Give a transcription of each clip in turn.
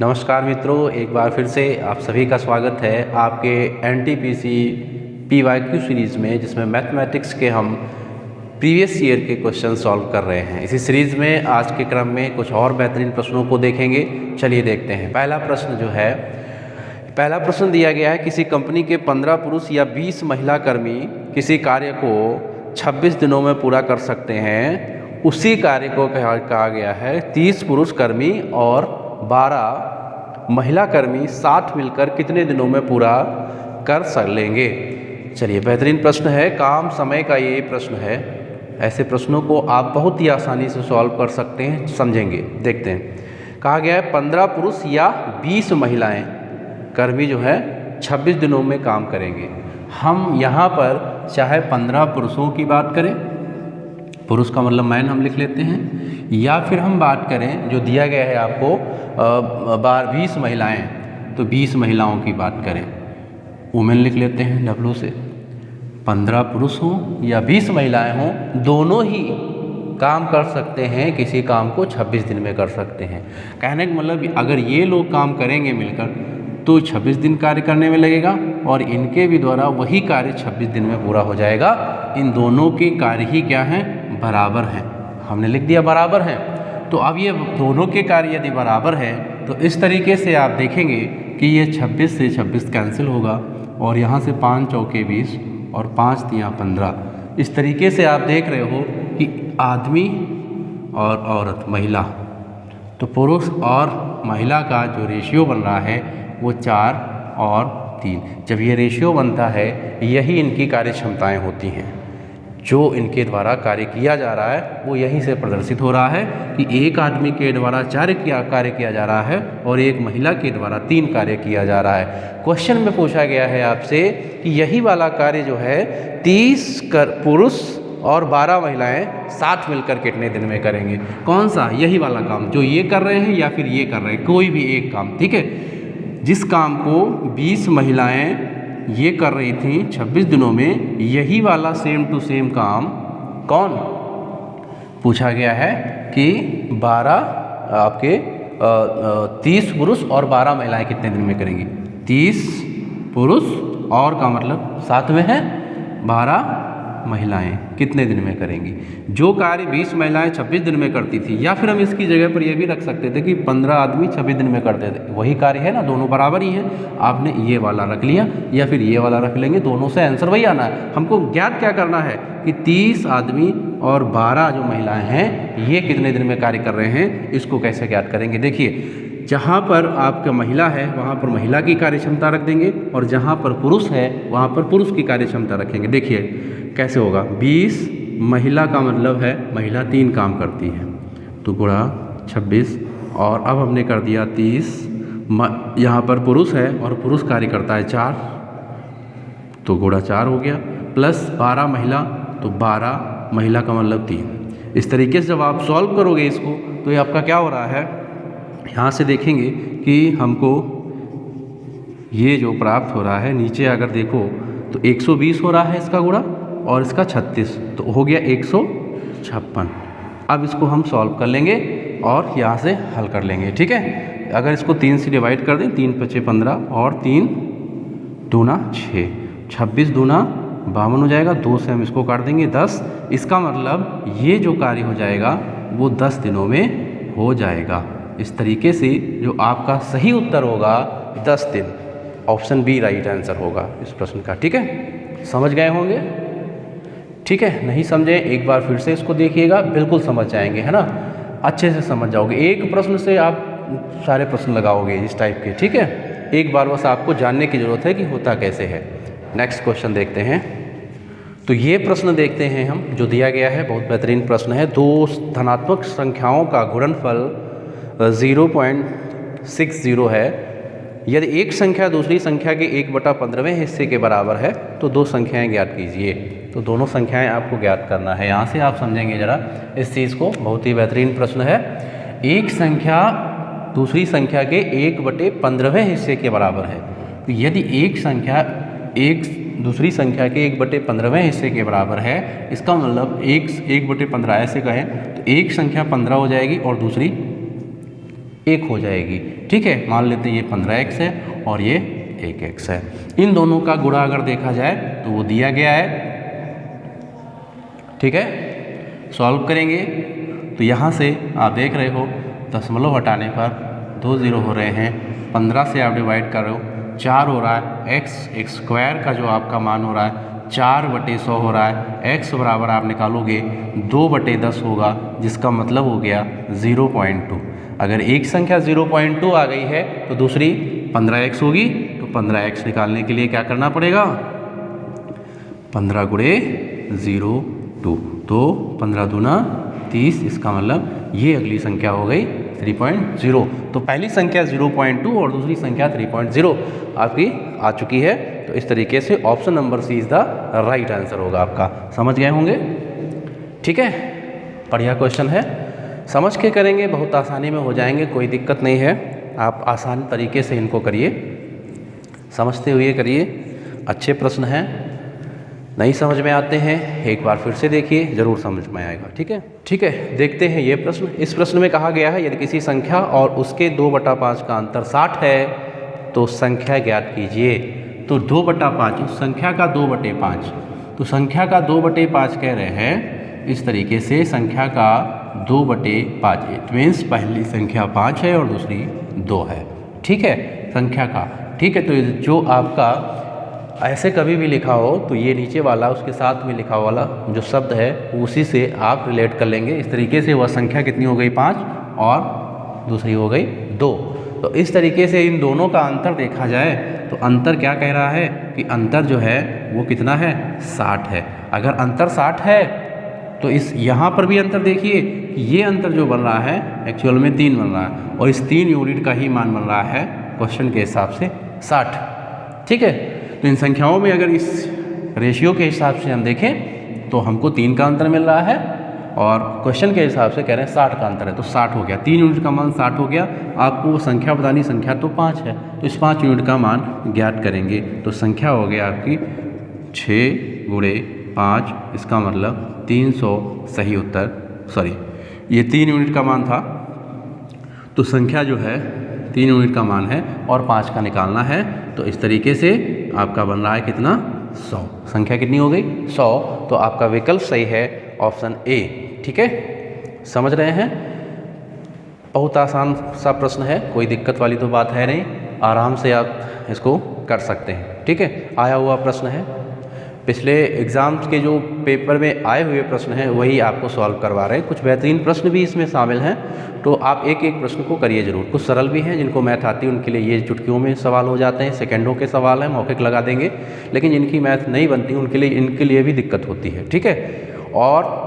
नमस्कार मित्रों, एक बार फिर से आप सभी का स्वागत है आपके NTPC PYQ सीरीज़ में, जिसमें मैथमेटिक्स के हम प्रीवियस ईयर के क्वेश्चन सॉल्व कर रहे हैं। इसी सीरीज़ में आज के क्रम में कुछ और बेहतरीन प्रश्नों को देखेंगे। चलिए देखते हैं। पहला प्रश्न दिया गया है, किसी कंपनी के 15 पुरुष या 20 महिला कर्मी किसी कार्य को 26 दिनों में पूरा कर सकते हैं। उसी कार्य को कहा गया है 30 पुरुष कर्मी और 12 महिला कर्मी साथ मिलकर कितने दिनों में पूरा कर लेंगे। चलिए, बेहतरीन प्रश्न है, काम समय का ये प्रश्न है। ऐसे प्रश्नों को आप बहुत ही आसानी से सॉल्व कर सकते हैं, समझेंगे। देखते हैं। कहा गया है 15 पुरुष या 20 महिलाएं कर्मी जो है 26 दिनों में काम करेंगे। हम यहाँ पर चाहे 15 पुरुषों की बात करें, पुरुष का मतलब मैन हम लिख लेते हैं, या फिर हम बात करें जो दिया गया है आपको 20 महिलाएं, तो 20 महिलाओं की बात करें, वुमेन लिख लेते हैं W से। 15 पुरुष हों या 20 महिलाएं हों, दोनों ही काम कर सकते हैं, किसी काम को 26 दिन में कर सकते हैं। कहने का मतलब अगर ये लोग काम करेंगे मिलकर तो 26 दिन कार्य करने में लगेगा और इनके भी द्वारा वही कार्य 26 दिन में पूरा हो जाएगा। इन दोनों के कार्य ही क्या हैं? बराबर हैं। हमने लिख दिया बराबर हैं। तो अब ये दोनों के कार्य यदि बराबर हैं तो इस तरीके से आप देखेंगे कि ये 26 से 26 कैंसिल होगा और यहाँ से 5 चौके 20 और 5 तियाँ 15। इस तरीके से आप देख रहे हो कि आदमी और औरत, महिला, तो पुरुष और महिला का जो रेशियो बन रहा है वो 4 और 3। जब ये रेशियो बनता है, यही इनकी कार्य क्षमताएँ होती हैं। जो इनके द्वारा कार्य किया जा रहा है वो यहीं से प्रदर्शित हो रहा है कि एक आदमी के द्वारा 4 कार्य किया जा रहा है और एक महिला के द्वारा 3 कार्य किया जा रहा है। क्वेश्चन में पूछा गया है आपसे कि यही वाला कार्य जो है 30 पुरुष और 12 महिलाएं साथ मिलकर कितने दिन में करेंगे। कौन सा? यही वाला काम जो ये कर रहे हैं या फिर ये कर रहे हैं, कोई भी एक काम, ठीक है। जिस काम को 20 महिलाएं ये कर रही थी 26 दिनों में, यही वाला सेम टू सेम काम कौन? पूछा गया है कि 30 पुरुष और 12 महिलाएं कितने दिन में करेंगी। 30 पुरुष और का मतलब साथ में है 12 महिलाएं कितने दिन में करेंगी। जो कार्य 20 महिलाएं 26 दिन में करती थी, या फिर हम इसकी जगह पर यह भी रख सकते थे कि 15 आदमी 26 दिन में करते थे, वही कार्य है ना, दोनों बराबर ही हैं। आपने ये वाला रख लिया या फिर ये वाला रख लेंगे, दोनों से आंसर वही आना है। हमको ज्ञात क्या करना है कि 30 आदमी और 12 जो महिलाएं हैं ये कितने दिन में कार्य कर रहे हैं। इसको कैसे ज्ञात करेंगे? देखिए, जहाँ पर आपका महिला है वहाँ पर महिला की कार्य क्षमता रख देंगे और जहाँ पर पुरुष है वहाँ पर पुरुष की कार्य क्षमता रखेंगे। देखिए कैसे होगा। 20 महिला का मतलब है महिला 3 काम करती है, तो गुणा 26, और अब हमने कर दिया 30। यहाँ पर पुरुष है और पुरुष कार्य करता है 4, तो गुणा 4 हो गया, प्लस 12 महिला, तो 12 महिला का मतलब 3। इस तरीके से जब आप सॉल्व करोगे इसको तो ये आपका क्या हो रहा है, यहाँ से देखेंगे कि हमको ये जो प्राप्त हो रहा है, नीचे अगर देखो तो 120 हो रहा है इसका गुणा और इसका 36, तो हो गया 156। अब इसको हम सॉल्व कर लेंगे और यहाँ से हल कर लेंगे, ठीक है। अगर इसको 3 से डिवाइड कर दें, 3 × 5 = 15 और 3 दूना 6, 26 दूना 52 हो जाएगा। 2 से हम इसको काट देंगे 10। इसका मतलब ये जो कार्य हो जाएगा वो 10 दिनों में हो जाएगा। इस तरीके से जो आपका सही उत्तर होगा 10 दिन, ऑप्शन बी राइट आंसर होगा इस प्रश्न का, ठीक है। समझ गए होंगे, ठीक है। नहीं समझे एक बार फिर से इसको देखिएगा, बिल्कुल समझ जाएंगे, है ना, अच्छे से समझ जाओगे। एक प्रश्न से आप सारे प्रश्न लगाओगे इस टाइप के, ठीक है। एक बार बस आपको जानने की ज़रूरत है कि होता कैसे है। नेक्स्ट क्वेश्चन देखते हैं। तो ये प्रश्न देखते हैं हम, जो दिया गया है, बहुत बेहतरीन प्रश्न है। 2 धनात्मक संख्याओं का गुणनफल 0.60 है। यदि एक संख्या दूसरी संख्या के 1/15वें हिस्से के बराबर है तो 2 संख्याएं ज्ञात कीजिए। तो दोनों संख्याएं आपको ज्ञात करना है। यहाँ से आप समझेंगे ज़रा इस चीज़ को, बहुत ही बेहतरीन प्रश्न है। एक संख्या दूसरी संख्या के 1/15वें हिस्से के बराबर है। तो यदि एक संख्या दूसरी संख्या के 1/15वें हिस्से के बराबर है, इसका मतलब 1/15 ऐसे कहें तो एक संख्या 15 हो जाएगी और दूसरी 1 हो जाएगी। ठीक है, मान लेते हैं ये 15x है और ये 1x है। इन दोनों का गुणा अगर देखा जाए तो वो दिया गया है। ठीक है, सॉल्व करेंगे तो यहाँ से आप देख रहे हो दशमलव हटाने पर 2 0 हो रहे हैं। 15 से आप डिवाइड कर रहे हो 4 हो रहा है। x स्क्वायर का जो आपका मान हो रहा है 4/100 हो रहा है। x बराबर आप निकालोगे 2/10 होगा, जिसका मतलब हो गया 0.2। अगर एक संख्या 0.2 आ गई है तो दूसरी 15x होगी। तो 15x निकालने के लिए क्या करना पड़ेगा, 15 गुणे 0.2, तो 15 दूना 30, इसका मतलब ये अगली संख्या हो गई 3.0। तो पहली संख्या 0.2 और दूसरी संख्या 3.0 आपकी आ चुकी है। तो इस तरीके से option number C is the right answer होगा आपका। समझ गए होंगे? ठीक है, बढ़िया क्वेश्चन है, समझ के करेंगे बहुत आसानी में हो जाएंगे, कोई दिक्कत नहीं है। आप आसान तरीके से इनको करिए, समझते हुए करिए। अच्छे प्रश्न हैं, नहीं समझ में आते हैं एक बार फिर से देखिए, ज़रूर समझ में आएगा। ठीक है, ठीक है, देखते हैं ये प्रश्न। इस प्रश्न में कहा गया है यदि किसी संख्या और उसके 2/5 का अंतर 60 है तो संख्या ज्ञात कीजिए। तो 2/5 उस संख्या का 2/5, तो संख्या का 2/5 कह रहे हैं इस तरीके से, संख्या का 2/5, इट मीन्स पहली संख्या 5 है और दूसरी 2 है। ठीक है, संख्या का, ठीक है। तो जो आपका ऐसे कभी भी लिखा हो तो ये नीचे वाला उसके साथ में लिखा वाला जो शब्द है उसी से आप रिलेट कर लेंगे। इस तरीके से वह संख्या कितनी हो गई 5 और दूसरी हो गई 2। तो इस तरीके से इन दोनों का अंतर देखा जाए तो अंतर क्या कह रहा है कि अंतर जो है वो कितना है, 60 है। अगर अंतर 60 है तो इस यहाँ पर भी अंतर देखिए, ये अंतर जो बन रहा है एक्चुअल में 3 बन रहा है और इस 3 यूनिट का ही मान बन रहा है क्वेश्चन के हिसाब से 60। ठीक है, तो इन संख्याओं में अगर इस रेशियो के हिसाब से हम देखें तो हमको 3 का अंतर मिल रहा है और क्वेश्चन के हिसाब से कह रहे हैं 60 का अंतर है। तो 60 हो गया, 3 यूनिट का मान 60 हो गया। आपको वो संख्या बतानी, संख्या तो 5 है, तो इस 5 यूनिट का मान ज्ञात करेंगे। तो संख्या हो गया आपकी 6 गुणे 5, इसका मतलब 300 सही उत्तर। सॉरी, ये 3 यूनिट का मान था, तो संख्या जो है 3 यूनिट का मान है और 5 का निकालना है। तो इस तरीके से आपका बन रहा है कितना, 100। संख्या कितनी हो गई, 100। तो आपका विकल्प सही है ऑप्शन ए। ठीक है, समझ रहे हैं? बहुत आसान सा प्रश्न है, कोई दिक्कत वाली तो बात है नहीं, आराम से आप इसको कर सकते हैं। ठीक है, आया हुआ प्रश्न है, पिछले एग्ज़ाम्स के जो पेपर में आए हुए प्रश्न हैं वही आपको सॉल्व करवा रहे हैं। कुछ बेहतरीन प्रश्न भी इसमें शामिल हैं, तो आप एक एक प्रश्न को करिए ज़रूर। कुछ सरल भी हैं, जिनको मैथ आती है उनके लिए ये चुटकियों में सवाल हो जाते हैं, सेकंडों के सवाल हैं, मौखिक लगा देंगे। लेकिन जिनकी मैथ नहीं बनती इनके लिए भी दिक्कत होती है। ठीक है, और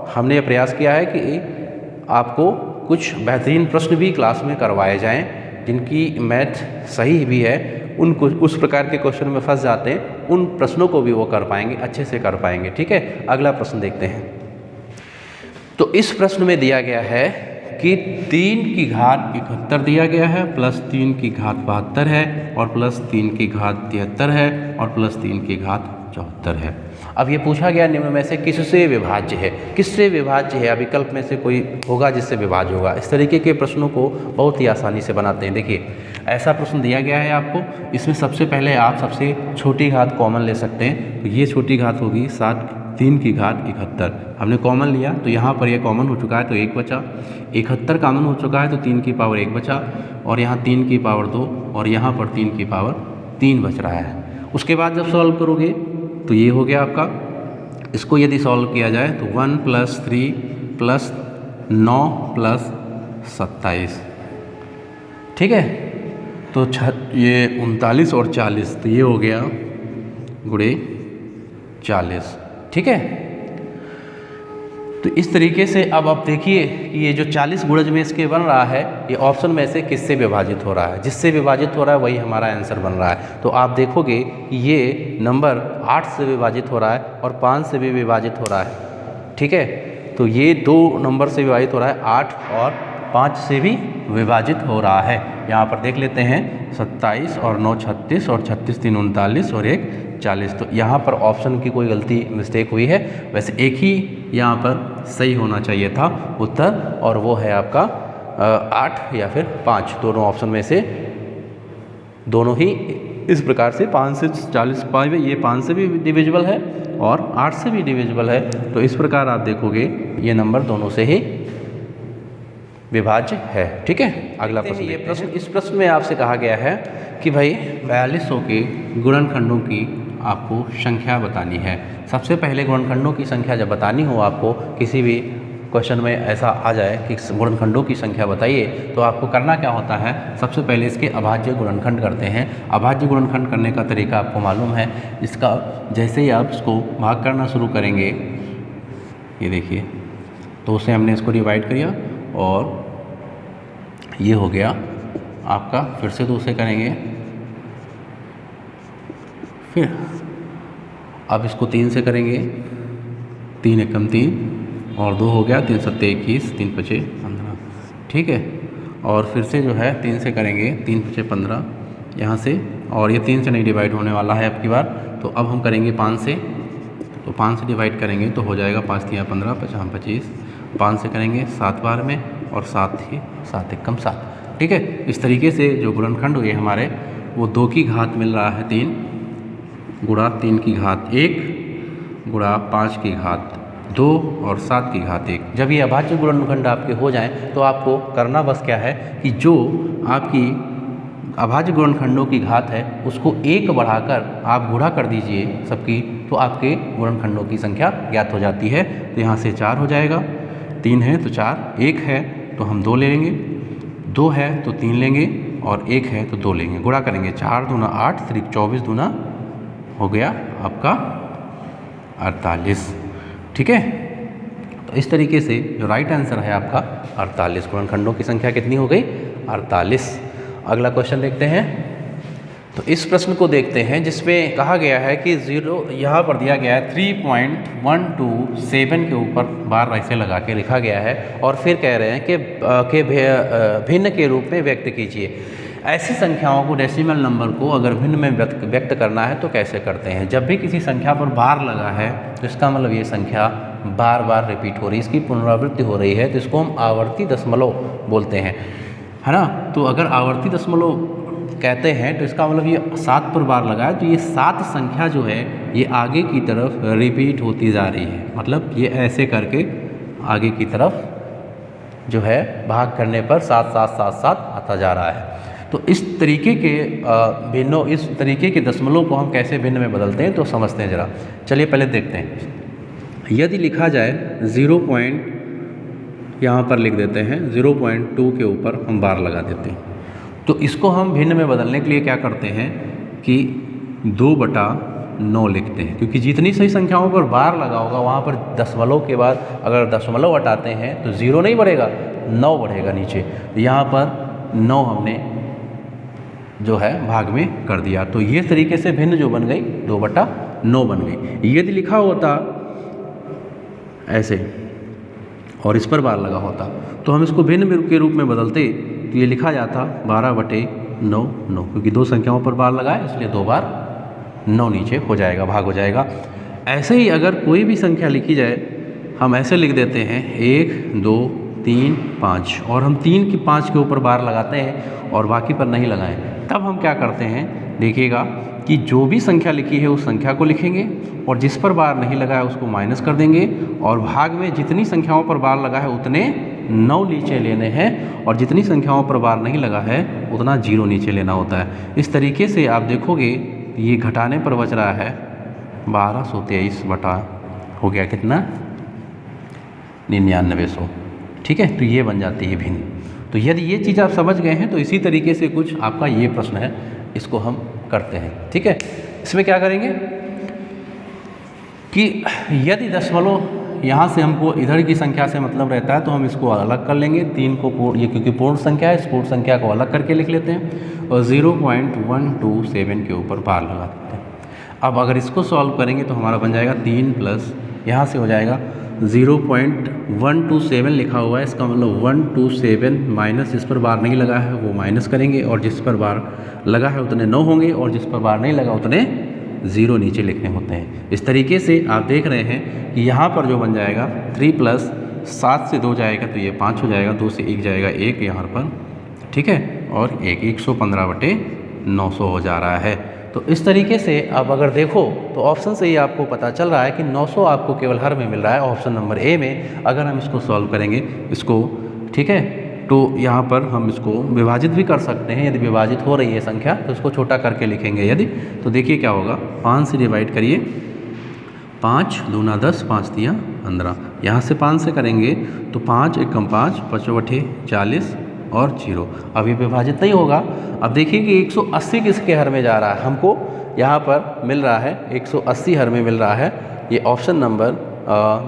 हमने ये प्रयास किया है कि आपको कुछ बेहतरीन प्रश्न भी क्लास में करवाए जाएँ, जिनकी मैथ सही भी है, उनको उस प्रकार के क्वेश्चन में फंस जाते हैं, उन प्रश्नों को भी वो कर पाएंगे, अच्छे से कर पाएंगे। ठीक है, अगला प्रश्न देखते हैं। तो इस प्रश्न में दिया गया है कि 3 की घात 71 दिया गया है, प्लस 3 की घात 72 है, और प्लस 3 की घात 73 है, और प्लस 3 की घात 74 है। अब ये पूछा गया निम्न में से किससे विभाज्य है। किससे विभाज्य है, विकल्प में से कोई होगा जिससे विभाज्य होगा। इस तरीके के प्रश्नों को बहुत ही आसानी से बनाते हैं। देखिए, ऐसा प्रश्न दिया गया है आपको, इसमें सबसे पहले आप सबसे छोटी घात कॉमन ले सकते हैं। तो ये छोटी घात होगी 3 की घात 71, हमने कॉमन लिया तो यहाँ पर ये कॉमन हो चुका है तो 1 बचा। 71 कॉमन हो चुका है तो 3 की पावर 1 बचा, और यहाँ 3 की पावर 2, और यहाँ पर 3 की पावर 3 बच रहा है। उसके बाद जब सॉल्व करोगे तो ये हो गया आपका। इसको यदि सॉल्व किया जाए तो 1 + 3 + 9 + 27, ठीक है। तो ये 39 और 40, तो ये हो गया गुणे 40, ठीक है। तो इस तरीके से अब आप देखिए कि ये जो 40 गुणज में इसके बन रहा है, ये ऑप्शन में से किससे विभाजित हो रहा है। जिससे विभाजित हो रहा है वही हमारा आंसर बन रहा है। तो आप देखोगे कि ये नंबर 8 से विभाजित हो रहा है और 5 से भी विभाजित हो रहा है, ठीक है। तो ये 2 नंबर से विभाजित हो रहा है, 8 और 5 से भी विभाजित हो रहा है। यहाँ पर देख लेते हैं 27 और 9 36 और 36 3 39 और 1 40। तो यहाँ पर ऑप्शन की कोई गलती मिस्टेक हुई है। वैसे एक ही यहाँ पर सही होना चाहिए था उत्तर, और वो है आपका 8 या फिर 5, दोनों ऑप्शन में से दोनों ही इस प्रकार से 5 से 40 5 ये 5 से भी डिविजिबल है और 8 से भी डिविजिबल है। तो इस प्रकार आप देखोगे ये नंबर दोनों से ही विभाज्य है। ठीक है, अगला प्रश्न। ये प्रश्न, इस प्रश्न में आपसे कहा गया है कि भाई 4200 के गुणनखंडों की आपको संख्या बतानी है। सबसे पहले गुणनखंडों की संख्या जब बतानी हो आपको, किसी भी क्वेश्चन में ऐसा आ जाए कि गुणनखंडों की संख्या बताइए, तो आपको करना क्या होता है, सबसे पहले इसके अभाज्य गुणनखंड करते हैं। अभाज्य गुणनखंड करने का तरीका आपको मालूम है। इसका जैसे ही आप इसको भाग करना शुरू करेंगे, ये देखिए, तो उसे हमने इसको डिवाइड किया और ये हो गया आपका। फिर से 2 से करेंगे, फिर अब इसको 3 से करेंगे, 3 एकम 3 और 2 हो गया, 3 7 21, 3 5 15। ठीक है, और फिर से जो है 3 से करेंगे, 3 5 15 यहाँ से, और ये 3 से नहीं डिवाइड होने वाला है अब की बार। तो अब हम करेंगे 5 से, तो 5 से डिवाइड करेंगे तो हो जाएगा 5 3 15 5 25। 5 से करेंगे 7 बार में और 7 एकम 7। ठीक है, इस तरीके से जो गुणनखंड हुए हमारे, वो 2 की घात मिल रहा है 3 गुणा 3 की घात 1 गुणा 5 की घात 2 और 7 की घात 1। जब ये अभाज्य गुणनखंड आपके हो जाएं, तो आपको करना बस क्या है कि जो आपकी अभाज्य गुणनखंडों की घात है उसको 1 बढ़ाकर आप गुणा कर दीजिए सबकी, तो आपके गुणनखंडों की संख्या ज्ञात हो जाती है। तो यहाँ से 4 हो जाएगा, 3 है तो 4, 1 है तो हम 2 ले लेंगे, 2 है तो 3 लेंगे और 1 है तो 2 लेंगे। गुणा करेंगे 4 दूना 8, 24 दूना हो गया आपका 48। ठीक है, तो इस तरीके से जो राइट आंसर है आपका 48। गुणनखंडों की संख्या कितनी हो गई? 48। अगला क्वेश्चन देखते हैं। तो इस प्रश्न को देखते हैं जिसमें कहा गया है कि 0 यहाँ पर दिया गया है 3.127 के ऊपर बार ऐसे लगा के लिखा गया है और फिर कह रहे हैं कि भिन्न के रूप में व्यक्त कीजिए। ऐसी संख्याओं को, डेसिमल नंबर को अगर भिन्न में व्यक्त करना है तो कैसे करते हैं? जब भी किसी संख्या पर बार लगा है तो इसका मतलब ये संख्या बार बार रिपीट हो रही है, इसकी पुनरावृत्ति हो रही है, तो इसको हम आवर्ती दशमलव बोलते हैं, है ना। तो अगर आवर्ती दशमलव कहते हैं तो इसका मतलब ये 7 पर बार लगा है, तो ये 7 संख्या जो है ये आगे की तरफ रिपीट होती जा रही है। मतलब ये ऐसे करके आगे की तरफ जो है भाग करने पर 7 7 7 7 आता जा रहा है। तो इस तरीके के इस तरीके के दशमलव को हम कैसे भिन्न में बदलते हैं तो समझते हैं ज़रा। चलिए पहले देखते हैं। यदि लिखा जाए 0 यहाँ पर लिख देते हैं, 0.2 के ऊपर हम बार लगा देते हैं, तो इसको हम भिन्न में बदलने के लिए क्या करते हैं कि 2/9 लिखते हैं, क्योंकि जितनी सही संख्याओं पर बार लगा होगा वहाँ पर दशमलव के बाद अगर दशमलव हटाते हैं तो 0 नहीं बढ़ेगा, 9 बढ़ेगा नीचे। यहाँ पर 9 हमने जो है भाग में कर दिया, तो ये तरीके से भिन्न जो बन गई 2/9 बन गई। यदि लिखा होता ऐसे और इस पर बार लगा होता तो हम इसको भिन्न के रूप में बदलते, तो ये लिखा जाता 12/9 9, क्योंकि 2 संख्याओं पर बार लगा है इसलिए 2 बार 9 नीचे हो जाएगा, भाग हो जाएगा। ऐसे ही अगर कोई भी संख्या लिखी जाए, हम ऐसे लिख देते हैं 1 2 3 5 और हम 3 की 5 के ऊपर बार लगाते हैं और बाकी पर नहीं लगाएं, तब हम क्या करते हैं देखिएगा कि जो भी संख्या लिखी है उस संख्या को लिखेंगे और जिस पर बार नहीं लगा है उसको माइनस कर देंगे और भाग में जितनी संख्याओं पर बार लगा है उतने 9 नीचे लेने हैं और जितनी संख्याओं पर बार नहीं लगा है उतना 0 नीचे लेना होता है। इस तरीके से आप देखोगे ये घटाने पर बच रहा है 1223 बटा हो गया कितना 9900। ठीक है, तो ये बन जाती है भिन्न। तो यदि ये चीज़ आप समझ गए हैं तो इसी तरीके से कुछ आपका ये प्रश्न है, इसको हम करते हैं। ठीक है, इसमें क्या करेंगे कि यदि दशमलव यहाँ से हमको इधर की संख्या से मतलब रहता है तो हम इसको अलग कर लेंगे, 3 को ये क्योंकि पूर्ण संख्या है, इस पूर्ण संख्या को अलग करके लिख लेते हैं और 0.127 के ऊपर बार लगा देते हैं। अब अगर इसको सॉल्व करेंगे तो हमारा बन जाएगा 3 प्लस यहाँ से हो जाएगा 0.127 लिखा हुआ है, इसका मतलब 127 माइनस जिस पर बार नहीं लगा है वो माइनस करेंगे और जिस पर बार लगा है उतने 9 होंगे और जिस पर बार नहीं लगा उतने 0 नीचे लिखने होते हैं। इस तरीके से आप देख रहे हैं कि यहाँ पर जो बन जाएगा 3 प्लस 7 से 2 जाएगा तो ये 5 हो जाएगा, 2 से 1 जाएगा 1 यहाँ पर, ठीक है, और 115/900 हो जा रहा है। तो इस तरीके से अब अगर देखो तो ऑप्शन से ही आपको पता चल रहा है कि 900 आपको केवल हर में मिल रहा है ऑप्शन नंबर ए में। अगर हम इसको सॉल्व करेंगे इसको, ठीक है, तो यहाँ पर हम इसको विभाजित भी कर सकते हैं। यदि विभाजित हो रही है संख्या तो इसको छोटा करके लिखेंगे यदि, तो देखिए क्या होगा, 5 से डिवाइड करिए, 5 दूना 10, 5 तिया 15, यहाँ से 5 से करेंगे तो 5 एकम 5, 5 बटे 40 और 0। अब ये विभाजित नहीं होगा। अब देखिए कि 180 किसके हर में जा रहा है, हमको यहाँ पर मिल रहा है 180 हर में मिल रहा है, ये ऑप्शन नंबर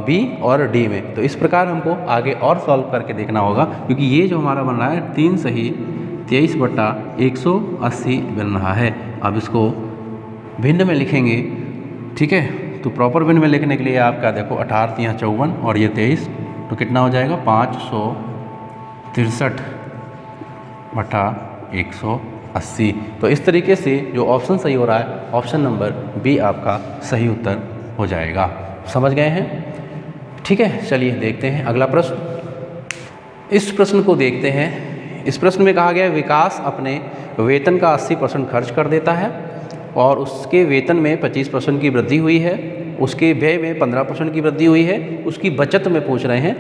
बी और डी में। तो इस प्रकार हमको आगे और सॉल्व करके देखना होगा, क्योंकि ये जो हमारा बन रहा है 3 सही 23/180 बन रहा है। अब इसको भिन्न में लिखेंगे, ठीक है, तो प्रॉपर भिन्न में लिखने के लिए आपका देखो 18 तिया 54 और ये 23, तो कितना हो जाएगा 563/180। तो इस तरीके से जो ऑप्शन सही हो रहा है ऑप्शन नंबर बी आपका सही उत्तर हो जाएगा। समझ गए हैं? ठीक है, चलिए देखते हैं अगला प्रश्न। इस प्रश्न को देखते हैं। इस प्रश्न में कहा गया है विकास अपने वेतन का 80% खर्च कर देता है और उसके वेतन में 25% की वृद्धि हुई है, उसके व्यय में 15% की वृद्धि हुई है, उसकी बचत में पूछ रहे हैं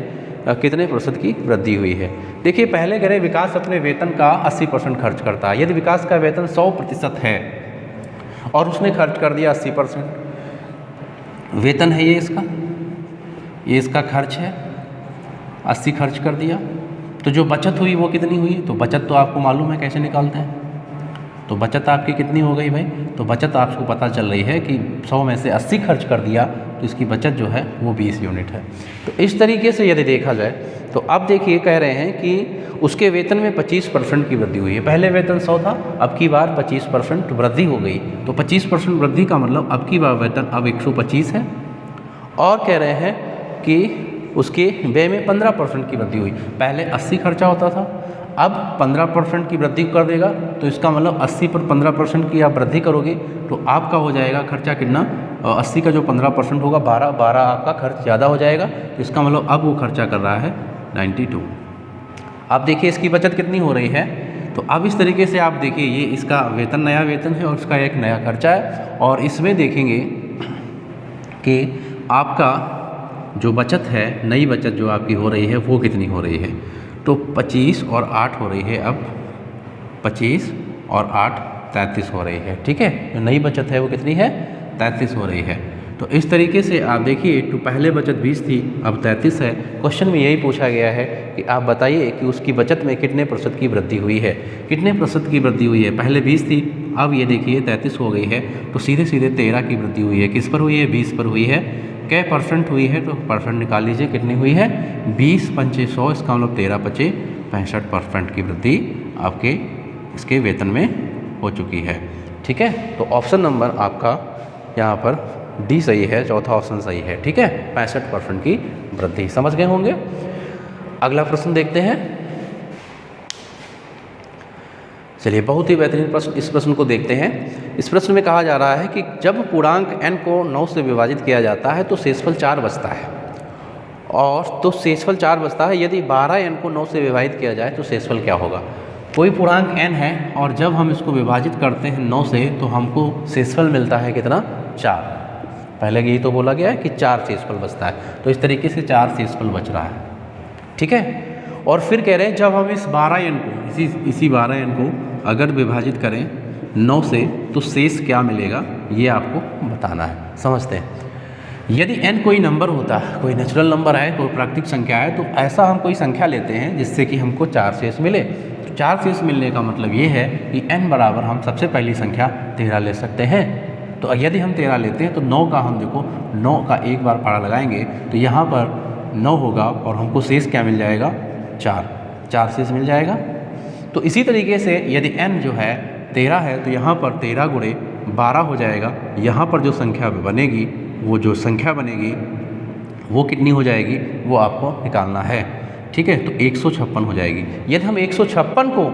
कितने प्रतिशत की वृद्धि हुई है। देखिए पहले कह रहे विकास अपने वेतन का 80% खर्च करता है। यदि विकास का वेतन 100% है और उसने खर्च कर दिया 80%, वेतन है ये इसका खर्च है, 80 खर्च कर दिया, तो जो बचत हुई वो कितनी हुई? तो बचत तो आपको मालूम है कैसे निकालते हैं, तो बचत आपकी कितनी हो गई भाई? तो बचत आपको पता चल रही है कि 100 में से 80 खर्च कर दिया तो इसकी बचत जो है वो 20 यूनिट है। तो इस तरीके से यदि देखा जाए तो अब देखिए कह रहे हैं कि उसके वेतन में 25% की वृद्धि हुई है। पहले वेतन 100 था, अब की बार 25% वृद्धि हो गई। तो 25% वृद्धि का मतलब अब की बार वेतन अब 125 है। और कह रहे हैं कि उसके व्यय में 15% की वृद्धि हुई। पहले 80 खर्चा होता था, अब 15% की वृद्धि कर देगा, तो इसका मतलब 80 पर 15% की आप वृद्धि करोगे तो आपका हो जाएगा खर्चा कितना? 80 का जो 15% होगा 12 आपका खर्च ज़्यादा हो जाएगा। तो इसका मतलब अब वो खर्चा कर रहा है 92। अब देखिए इसकी बचत कितनी हो रही है। तो अब इस तरीके से आप देखिए ये इसका वेतन, नया वेतन है और उसका एक नया खर्चा है, और इसमें देखेंगे कि आपका जो बचत है, नई बचत जो आपकी हो रही है वो कितनी हो रही है। तो 25 और 8 हो रही है, अब 25 और 8 33 हो रही है। ठीक है, जो नई बचत है वो कितनी है? 33 हो रही है। तो इस तरीके से आप देखिए तो पहले बचत 20 थी, अब 33 है। क्वेश्चन में यही पूछा गया है कि आप बताइए कि उसकी बचत में कितने प्रतिशत की वृद्धि हुई है। कितने प्रतिशत की वृद्धि हुई है? पहले 20 थी, अब ये देखिए 33 हो गई है। तो सीधे सीधे 13 की वृद्धि हुई है। किस पर हुई है? 20 पर हुई है। क्या परसेंट हुई है? तो परसेंट निकाल लीजिए, कितनी हुई है? 20 पंचे 100, इसका मतलब 13 पचे 65% की वृद्धि आपके इसके वेतन में हो चुकी है। ठीक है, तो ऑप्शन नंबर आपका यहाँ पर डी सही है, चौथा ऑप्शन सही है। ठीक है, 65% की वृद्धि। समझ गए होंगे। अगला प्रश्न देखते हैं। चलिए, बहुत ही बेहतरीन प्रश्न, इस प्रश्न को देखते हैं। इस प्रश्न में कहा जा रहा है कि जब पूर्णांक n को 9 से विभाजित किया जाता है तो शेषफल 4 बचता है, और तो शेषफल 4 बचता है। यदि 12n को 9 से विभाजित किया जाए तो शेषफल क्या होगा? कोई पूर्णांक n है और जब हम इसको विभाजित करते हैं 9 से तो हमको शेषफल मिलता है कितना? 4। पहले यही तो बोला गया है कि 4 शेषफल बचता है, तो इस तरीके से 4 शेषफल बच रहा है। ठीक है, और फिर कह रहे हैं जब हम इस 12n को इसी 12n को अगर विभाजित करें 9 से तो शेष क्या मिलेगा, ये आपको बताना है। समझते हैं, यदि n कोई नंबर होता है, कोई नेचुरल नंबर है, कोई प्राकृतिक संख्या है, तो ऐसा हम कोई संख्या लेते हैं जिससे कि हमको 4 शेष मिले। तो 4 शेष मिलने का मतलब ये है कि n बराबर हम सबसे पहली संख्या 13 ले सकते हैं। तो यदि हम 13 लेते हैं तो 9 का हम देखो 9 का एक बार पारा लगाएंगे तो यहाँ पर 9 होगा और हमको शेष क्या मिल जाएगा? 4 शेष मिल जाएगा। तो इसी तरीके से यदि n जो है 13 है तो यहाँ पर 13 गुणे 12 हो जाएगा। यहाँ पर जो संख्या बनेगी वो कितनी हो जाएगी, वो आपको निकालना है। ठीक है, तो 156 हो जाएगी। यदि हम 156 को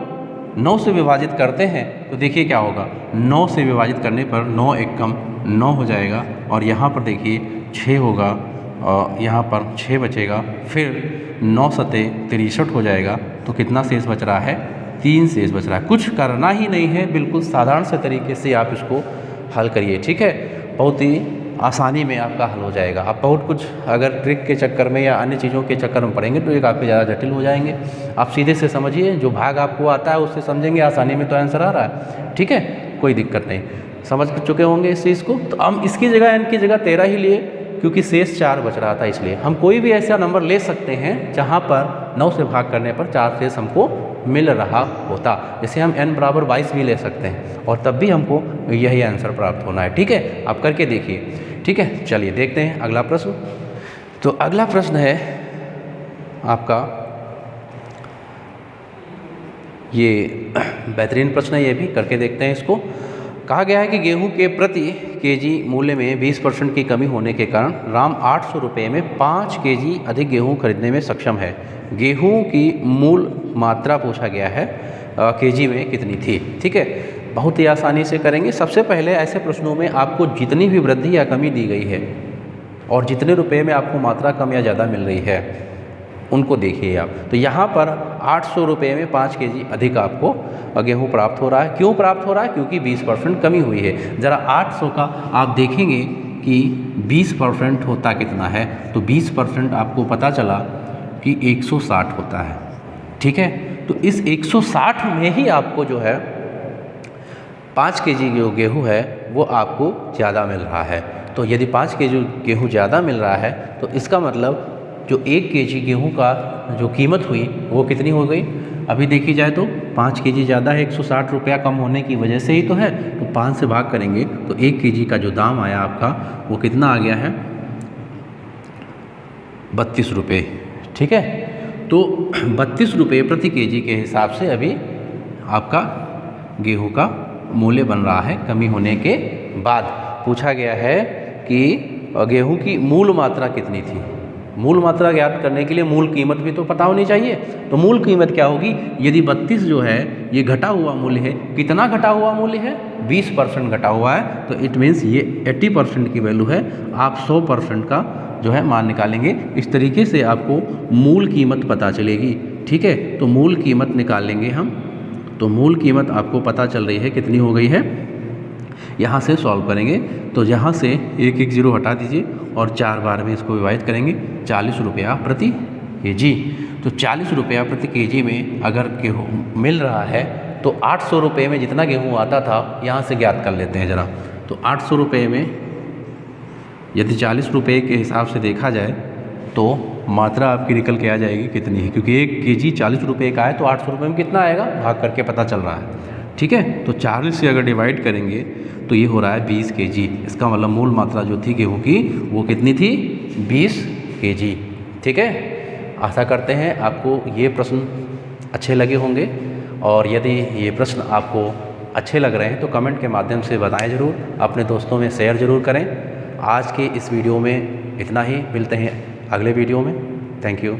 9 से विभाजित करते हैं तो देखिए क्या होगा। 9 से विभाजित करने पर 9 एकम 9 हो जाएगा, और यहाँ पर देखिए 6 होगा, यहाँ पर 6 बचेगा, फिर 9 सते 63 हो जाएगा, तो कितना शेष बच रहा है? 3 शेष बच रहा है। कुछ करना ही नहीं है, बिल्कुल साधारण से तरीके से आप इसको हल करिए, ठीक है। बहुत ही आसानी में आपका हल हो जाएगा। आप बहुत कुछ अगर ट्रिक के चक्कर में या अन्य चीज़ों के चक्कर में पड़ेंगे तो ये काफ़ी ज़्यादा जटिल हो जाएंगे। आप सीधे से समझिए, जो भाग आपको आता है उससे समझेंगे, आसानी में तो आंसर आ रहा है, ठीक है, कोई दिक्कत नहीं। समझ चुके होंगे इस चीज़ को। तो हम इसकी जगह n की जगह 13 ही लिए, क्योंकि शेष 4 बच रहा था, इसलिए हम कोई भी ऐसा नंबर ले सकते हैं जहाँ पर 9 से भाग करने पर 4 शेष हमको मिल रहा होता। जैसे हम n बराबर 22 भी ले सकते हैं और तब भी हमको यही आंसर प्राप्त होना है, ठीक है। आप करके देखिए, ठीक है। चलिए देखते हैं अगला प्रश्न। तो अगला प्रश्न है आपका, ये बेहतरीन प्रश्न है, ये भी करके देखते हैं इसको। कहा गया है कि गेहूं के प्रति केजी मूल्य में 20% की कमी होने के कारण राम 800 रुपये में 5 केजी अधिक गेहूं खरीदने में सक्षम है। गेहूं की मूल मात्रा पूछा गया है, केजी में कितनी थी, ठीक है। बहुत ही आसानी से करेंगे। सबसे पहले ऐसे प्रश्नों में आपको जितनी भी वृद्धि या कमी दी गई है और जितने रुपए में आपको मात्रा कम या ज़्यादा मिल रही है उनको देखिए आप। तो यहाँ पर 800 रुपये में 5 केजी अधिक आपको गेहूँ प्राप्त हो रहा है। क्यों प्राप्त हो रहा है? क्योंकि 20% कमी हुई है। ज़रा 800 का आप देखेंगे कि 20% होता कितना है, तो 20% आपको पता चला कि 160 होता है, ठीक है। तो इस 160 में ही आपको जो है 5 केजी जो गेहूँ है वो आपको ज़्यादा मिल रहा है। तो यदि 5 केजी गेहूँ ज़्यादा मिल रहा है तो इसका मतलब जो 1 केजी गेहूँ का जो कीमत हुई वो कितनी हो गई? अभी देखी जाए तो 5 केजी ज़्यादा है, 160 रुपया कम होने की वजह से ही तो है। तो 5 से भाग करेंगे तो 1 केजी का जो दाम आया आपका वो कितना आ गया है? 32 रुपये, ठीक है। तो 32 रुपये प्रति केजी के हिसाब से अभी आपका गेहूँ का मूल्य बन रहा है कमी होने के बाद। पूछा गया है कि गेहूँ की मूल मात्रा कितनी थी। मूल मात्रा ज्ञात करने के लिए मूल कीमत भी तो पता होनी चाहिए। तो मूल कीमत क्या होगी? यदि 32 जो है ये घटा हुआ मूल्य है, कितना घटा हुआ मूल्य है? 20% घटा हुआ है, तो इट मीन्स ये 80% की वैल्यू है। आप 100% का जो है मान निकालेंगे। इस तरीके से आपको मूल कीमत पता चलेगी, ठीक है। तो मूल कीमत निकाल लेंगे हम। तो मूल कीमत आपको पता चल रही है कितनी हो गई है, यहाँ से सॉल्व करेंगे। तो यहाँ से 1 0 हटा दीजिए और 4 बार में इसको विभाजित करेंगे। 40 रुपया प्रति केजी। तो 40 रुपया प्रति केजी में अगर गेहूँ मिल रहा है तो 800 रुपये में जितना गेहूँ आता था यहाँ से ज्ञात कर लेते हैं ज़रा। तो 800 रुपये में यदि 40 रुपये के हिसाब से देखा जाए तो मात्रा आपकी निकल के आ जाएगी कितनी है, क्योंकि 1 केजी 40 रुपये का है तो 800 रुपये में कितना आएगा भाग करके पता चल रहा है, ठीक है। तो 40 से अगर डिवाइड करेंगे तो ये हो रहा है 20 केजी। इसका मतलब मूल मात्रा जो थी गेहूँ की वो कितनी थी? 20 केजी, ठीक है। आशा करते हैं आपको ये प्रश्न अच्छे लगे होंगे, और यदि ये प्रश्न आपको अच्छे लग रहे हैं तो कमेंट के माध्यम से बताएं ज़रूर, अपने दोस्तों में शेयर ज़रूर करें। आज के इस वीडियो में इतना ही, मिलते हैं अगले वीडियो में। Thank you.